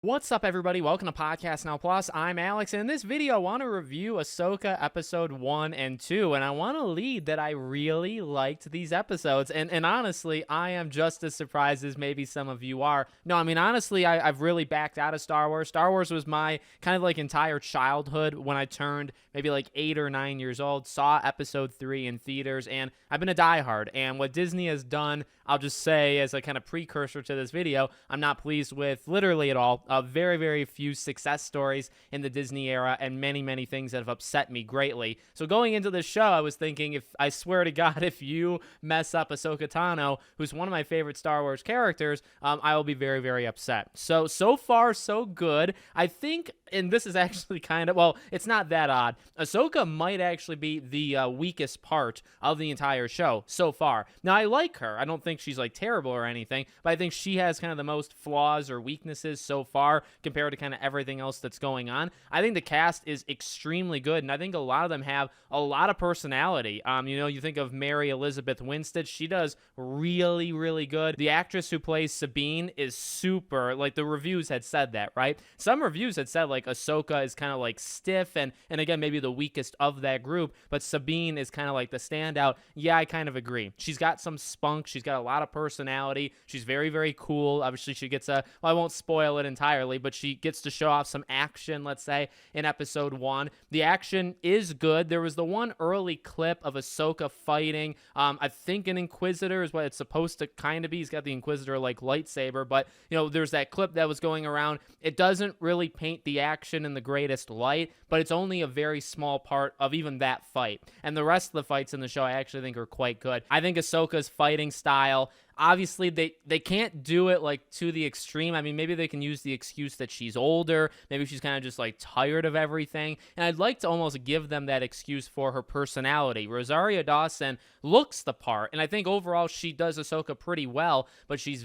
What's up, everybody? Welcome to Podcast Now Plus. I'm Alex, and in this video, I want to review Ahsoka episode 1 and 2, and I want to lead that I really liked these episodes, and honestly, I am just as surprised as maybe some of you are. No, I mean, honestly, I've really backed out of Star Wars. Star Wars was my kind of like entire childhood when I turned maybe like 8 or 9 years old, saw episode 3 in theaters, and I've been a diehard, and what Disney has done, I'll just say as a kind of precursor to this video, I'm not pleased with literally at all. Very, very few success stories in the Disney era and many, many things that have upset me greatly. So going into this show, I was thinking, if I swear to God, if you mess up Ahsoka Tano, who's one of my favorite Star Wars characters, I will be very, very upset. So far, so good. I think, and this is actually kind of, well, it's not that odd. Ahsoka might actually be the weakest part of the entire show so far. Now, I like her. I don't think she's like terrible or anything, but I think she has kind of the most flaws or weaknesses so far compared to kind of everything else that's going on. I think the cast is extremely good, and I think a lot of them have a lot of personality. You think of Mary Elizabeth Winstead. She does really, really good. The actress who plays Sabine is super, like the reviews had said that, right? Some reviews had said like Ahsoka is kind of like stiff and again, maybe the weakest of that group, but Sabine is kind of like the standout. Yeah, I kind of agree. She's got some spunk. She's got a lot of personality. She's very, very cool. Obviously, she gets well, I won't spoil it entirely, but she gets to show off some action, let's say, in episode 1. The action is good. There was the one early clip of Ahsoka fighting, I think an Inquisitor is what it's supposed to kind of be. He's got the Inquisitor like lightsaber, but there's that clip that was going around. It doesn't really paint the action in the greatest light, but it's only a very small part of even that fight. And the rest of the fights in the show I actually think are quite good. I think Ahsoka's fighting style, obviously, they can't do it like to the extreme. I mean, maybe they can use the excuse that she's older. Maybe she's kind of just like tired of everything. And I'd like to almost give them that excuse for her personality. Rosario Dawson looks the part, and I think overall she does Ahsoka pretty well, but she's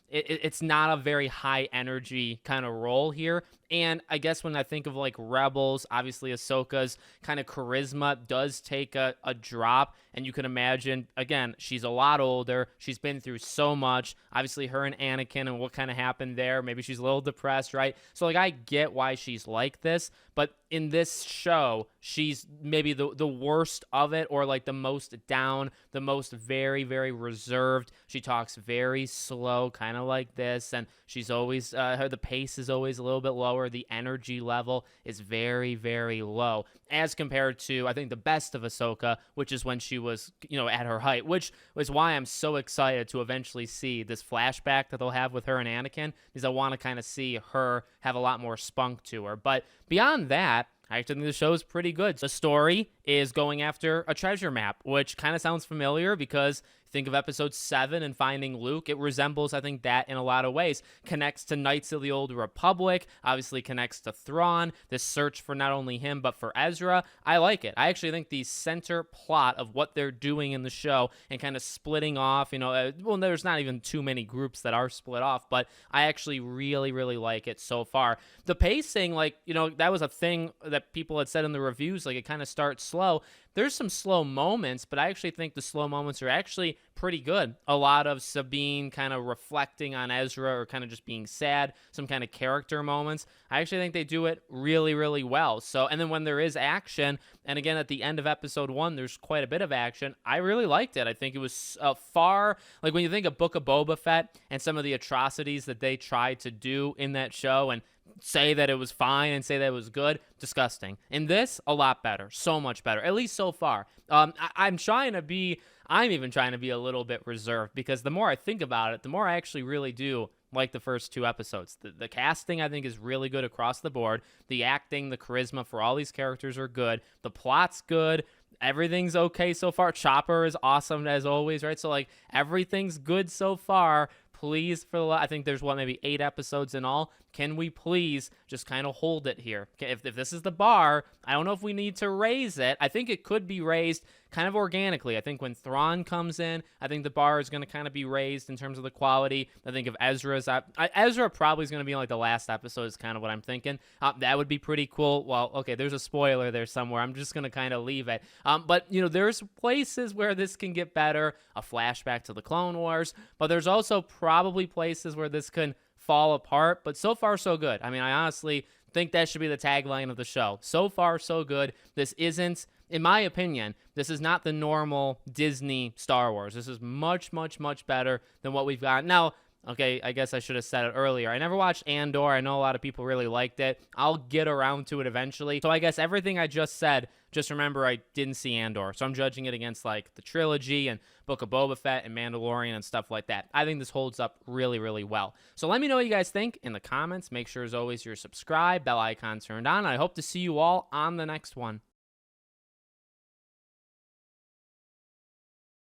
it's not a very high energy kind of role here. And I guess when I think of like Rebels, obviously Ahsoka's kind of charisma does take a drop. And you can imagine, again, she's a lot older. She's been through so much. Obviously, her and Anakin and what kind of happened there. Maybe she's a little depressed, right? So like I get why she's like this. But in this show, she's maybe the worst of it, or like the most down, the most very, very reserved. She talks very slow, kind of like this. And she's always, the pace is always a little bit lower. The energy level is very, very low as compared to, I think, the best of Ahsoka, which is when she was, at her height, which is why I'm so excited to eventually see this flashback that they'll have with her and Anakin, because I want to kind of see her have a lot more spunk to her. But beyond that, I actually think the show is pretty good. The story is going after a treasure map, which kind of sounds familiar because think of episode 7 and finding Luke. It resembles, I think, that in a lot of ways. Connects to Knights of the Old Republic, obviously connects to Thrawn, this search for not only him, but for Ezra. I like it. I actually think the center plot of what they're doing in the show and kind of splitting off, well, there's not even too many groups that are split off, but I actually really, really like it so far. The pacing, that was a thing that people had said in the reviews, like it kind of starts slow. There's some slow moments, but I actually think the slow moments are actually pretty good. A lot of Sabine kind of reflecting on Ezra or kind of just being sad, some kind of character moments. I actually think they do it really, really well. So, and then when there is action, and again, at the end of episode 1, there's quite a bit of action. I really liked it. I think it was far, like when you think of Book of Boba Fett and some of the atrocities that they tried to do in that show and say that it was fine and say that it was good, disgusting. In this, a lot better, so much better, at least so far. I'm even trying to be a little bit reserved, because the more I think about it, the more I actually really do like the first 2 episodes. The casting, I think, is really good across the board. The acting, the charisma for all these characters are good. The plot's good. Everything's okay so far. Chopper is awesome as always, right? So like everything's good so far. Please, I think there's maybe 8 episodes in all. Can we please just kind of hold it here? If this is the bar, I don't know if we need to raise it. I think it could be raised kind of organically. I think when Thrawn comes in, I think the bar is going to kind of be raised in terms of the quality. I think if Ezra probably is going to be in like the last episode is kind of what I'm thinking. That would be pretty cool. Well, okay, there's a spoiler there somewhere. I'm just going to kind of leave it. But, there's places where this can get better, a flashback to the Clone Wars, but there's also probably places where this can fall apart, but so far so good. I mean, I honestly think that should be the tagline of the show. So far so good. This isn't, in my opinion, this is not the normal Disney Star Wars. This is much, much, much better than what we've got. Now, okay, I guess I should have said it earlier. I never watched Andor. I know a lot of people really liked it. I'll get around to it eventually. So I guess everything I just said, just remember I didn't see Andor. So I'm judging it against like the trilogy and Book of Boba Fett and Mandalorian and stuff like that. I think this holds up really, really well. So let me know what you guys think in the comments. Make sure as always you're subscribed, bell icon turned on. I hope to see you all on the next one.